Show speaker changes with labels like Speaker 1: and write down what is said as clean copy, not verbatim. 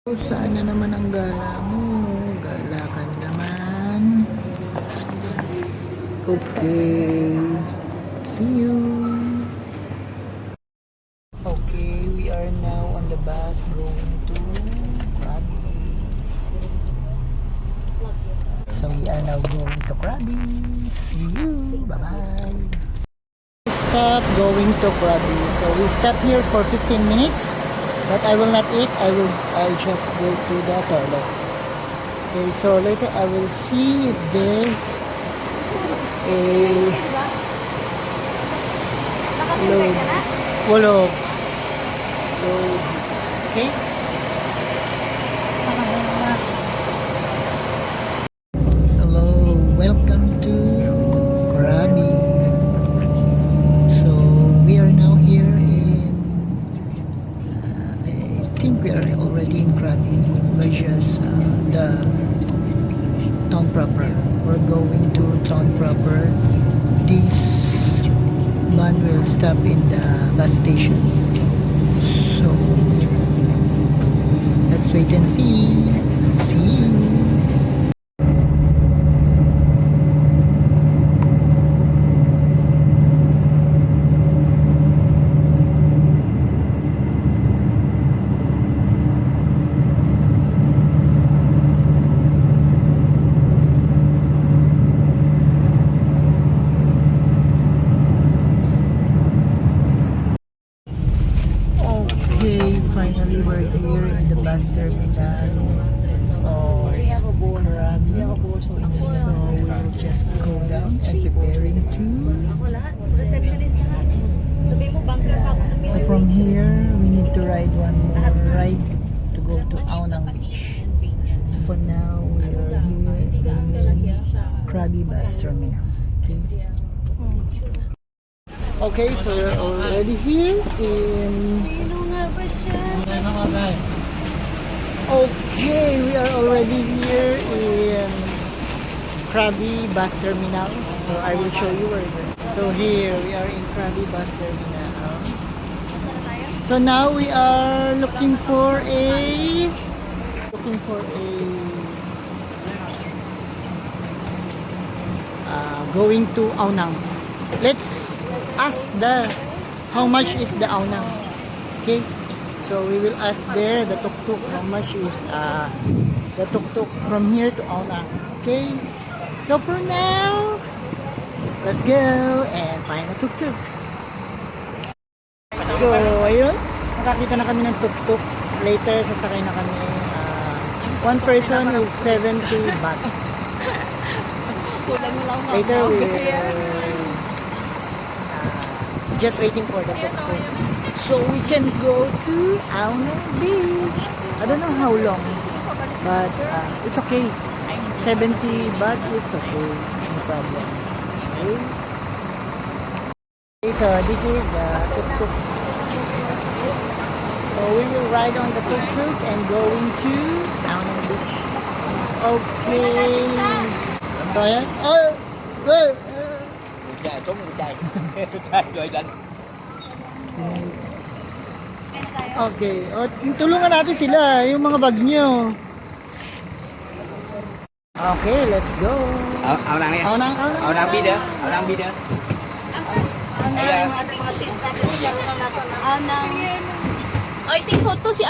Speaker 1: Saan na naman ang gala mo? Gala ka naman. Okay. See you. Okay, we are now on the bus going to Krabi. So we are now going to Krabi. See you. Bye-bye. Stop going to Krabi. So we stop here for 15 minutes. But I will not eat. I'll just go to the toilet. Okay, so later I will see if there's a load. Load. Okay. Hello, welcome to Krabi. So we are now here in I think we are already in Krabi, which is the town proper. We're going to town proper. This man will stop in the bus station. So let's wait and see. See you. Okay, finally we're here in the bus terminal of Krabi. So we'll just go down and preparing to. So from here, we need to ride one more ride to go to Aonang Beach. So for now, we are here in Krabi bus terminal. Okay. Okay, so we're already here in. Okay, we are already here in Krabi bus terminal. So I will show you where it is. So here we are in Krabi bus terminal. So now we are looking for a going to Aonang. Let's ask how much is the Aonang. Okay. So we will ask there the tuk-tuk how much is the tuk-tuk from here to Aonang. Okay. So for now, let's go and find a tuk-tuk. So ayun, nakakita na kami ng tuk-tuk. Later sasakay na kami. One person is 70 baht. Later we will just waiting for the tuk-tuk. So we can go to Aonang Beach. I don't know how long, but it's okay. 70 baht is okay. No problem. Okay. Okay, so this is the tuk-tuk. So we will ride on the tuk-tuk and going to Aonang Beach. Okay. So yeah. Oh, well. Okay. O, tulungan natin sila, yung mga bag nyo. Okay, let's go.
Speaker 2: Aonang ya. Aonang bida. Aonang bida.
Speaker 3: Aonang. Ay, ting photo si